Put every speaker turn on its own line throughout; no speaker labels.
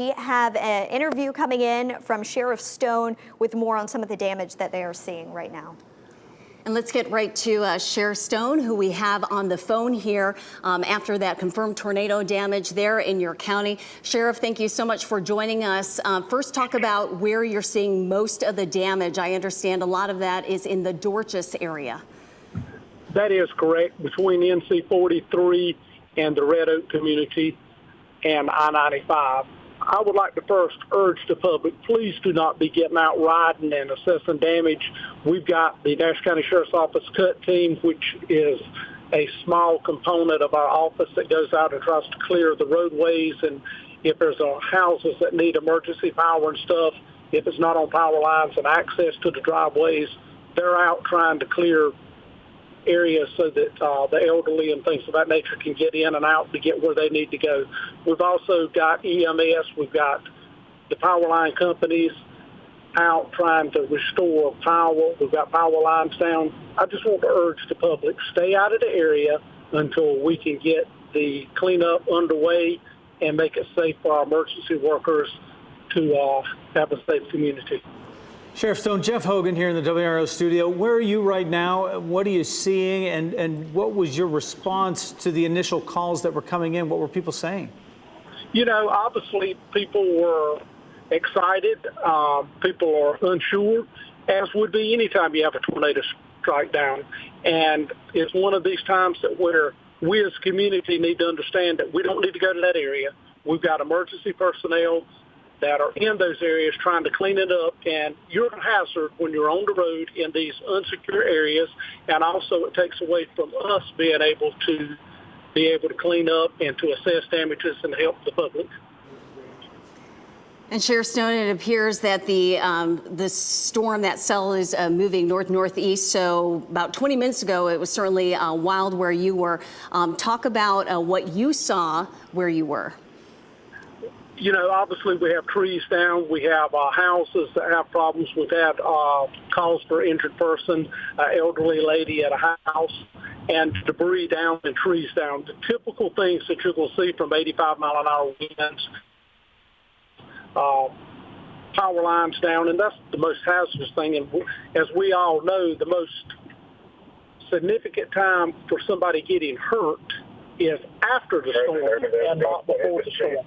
We have an interview coming in from Sheriff Stone with more on some of the damage that they are seeing right now.
And let's get right to Sheriff Stone, who we have on the phone here after that confirmed tornado damage there in your county. Sheriff, thank you so much for joining us. First, talk about where you're seeing most of the damage. I understand a lot of that is in the Dorchester area.
That is correct. Between NC 43 and the Red Oak community and I-95. I would like to first urge the public, please do not be getting out riding and assessing damage. We've got the Nash County Sheriff's Office cut team, which is a small component of our office that goes out and tries to clear the roadways. And if there's houses that need emergency power and stuff, if it's not on power lines and access to the driveways, they're out trying to clear areas so that the elderly and things of that nature can get in and out to get where they need to go. We've also got EMS, we've got the power line companies out trying to restore power. We've got power lines down. I just want to urge the public, stay out of the area until we can get the cleanup underway and make it safe for our emergency workers to have a safe community.
Sheriff Stone, Jeff Hogan here in the WRAL studio. Where are you right now? What are you seeing? And what was your response to the initial calls that were coming in? What were people saying?
You know, obviously people were excited. People are unsure, as would be any time you have a tornado strike down. And it's one of these times that where we as a community need to understand that we don't need to go to that area. We've got emergency personnel that are in those areas trying to clean it up, and you're a hazard when you're on the road in these unsecure areas, and also it takes away from us being able to clean up and to assess damages and help the public.
And Sheriff Stone, it appears that the storm, that cell, is moving north-northeast. So about 20 minutes ago, it was certainly wild where you were. Talk about what you saw where you were.
You know, obviously we have trees down. We have houses that have problems. We've had calls for injured person, elderly lady at a house, and debris down and trees down. The typical things that you're going to see from 85-mile-an-hour winds, power lines down, and that's the most hazardous thing. And as we all know, the most significant time for somebody getting hurt is after the storm and not before the storm.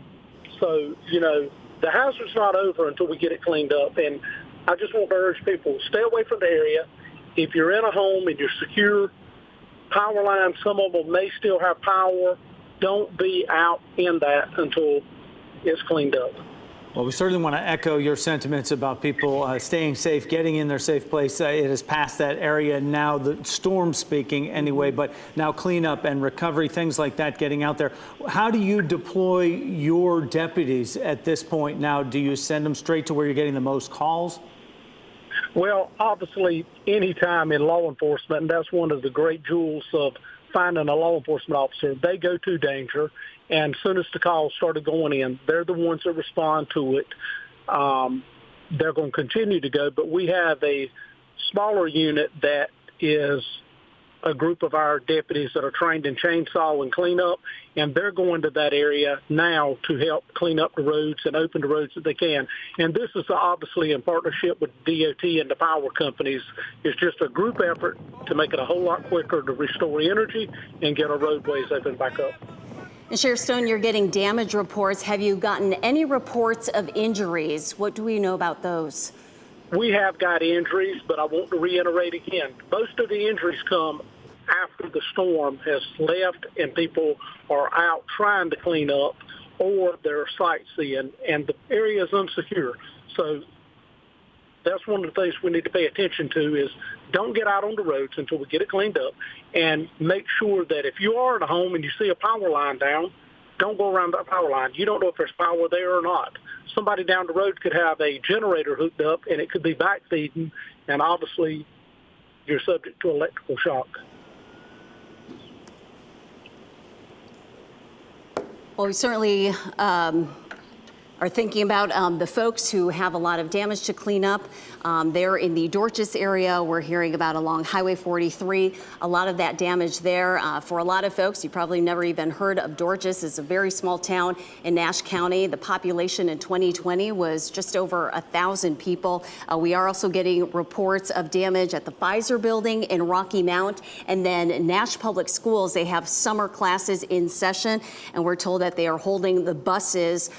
So, you know, the hazard's not over until we get it cleaned up. And I just want to urge people, stay away from the area. If you're in a home and you're secure, power lines, some of them may still have power. Don't be out in that until it's cleaned up.
Well, we certainly want to echo your sentiments about people staying safe, getting in their safe place. It has passed that area now, the storm speaking anyway, but now cleanup and recovery, things like that, getting out there. How do you deploy your deputies at this point now? Do you send them straight to where you're getting the most calls?
Well, obviously, any time in law enforcement, and that's one of the great jewels of finding a law enforcement officer, they go to danger. And as soon as the calls started going in, they're the ones that respond to it. They're going to continue to go, but we have a smaller unit that is a group of our deputies that are trained in chainsaw and cleanup, and they're going to that area now to help clean up the roads and open the roads that they can. And this is obviously in partnership with DOT and the power companies. It's just a group effort to make it a whole lot quicker to restore energy and get our roadways open back up.
And Sheriff Stone, you're getting damage reports. Have you gotten any reports of injuries? What do we know about those?
We have got injuries, but I want to reiterate again, most of the injuries come after the storm has left and people are out trying to clean up, or they're sightseeing and the area is unsecure. So that's one of the things we need to pay attention to is don't get out on the roads until we get it cleaned up, and make sure that if you are at a home and you see a power line down, don't go around that power line. You don't know if there's power there or not. Somebody down the road could have a generator hooked up and it could be backfeeding, and obviously you're subject to electrical shock.
Well, we certainly are are thinking about the folks who have a lot of damage to clean up. There in the Dorchester area, we're hearing about along Highway 43, a lot of that damage there. For a lot of folks, you probably never even heard of Dorchester. It's a very small town in Nash County. The population in 2020 was just over 1,000 people. We are also getting reports of damage at the Pfizer building in Rocky Mount, and then Nash Public Schools. They have summer classes in session, and we're told that they are holding the buses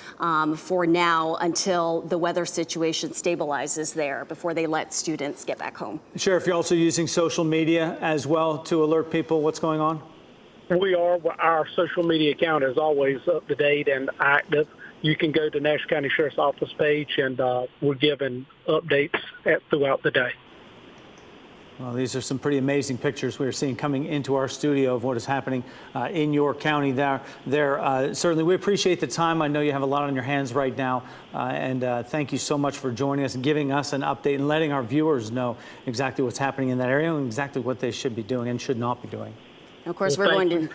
for now until the weather situation stabilizes there before they let students get back home.
Sheriff, you're also using social media as well to alert people what's going on?
We are. Our social media account is always up to date and active. You can go to Nash County Sheriff's Office page, and we're giving updates throughout the day.
Well, these are some pretty amazing pictures we're seeing coming into our studio of what is happening in your county there. Certainly, we appreciate the time. I know you have a lot on your hands right now, and thank you so much for joining us and giving us an update and letting our viewers know exactly what's happening in that area and exactly what they should be doing and should not be doing.
Of course, we're going to...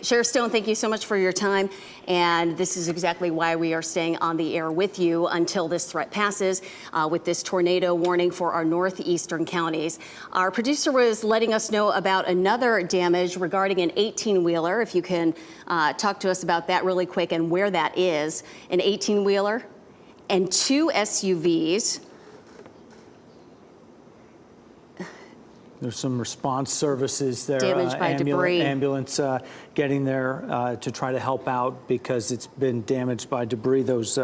Sheriff Stone, thank you so much for your time, and this is exactly why we are staying on the air with you until this threat passes with this tornado warning for our northeastern counties. Our producer was letting us know about another damage regarding an 18-wheeler. If you can talk to us about that really quick and where that is. An 18-wheeler and 2 SUVs.
There's some response services there.
Damaged by debris.
Ambulance getting there to try to help out because it's been damaged by debris. Those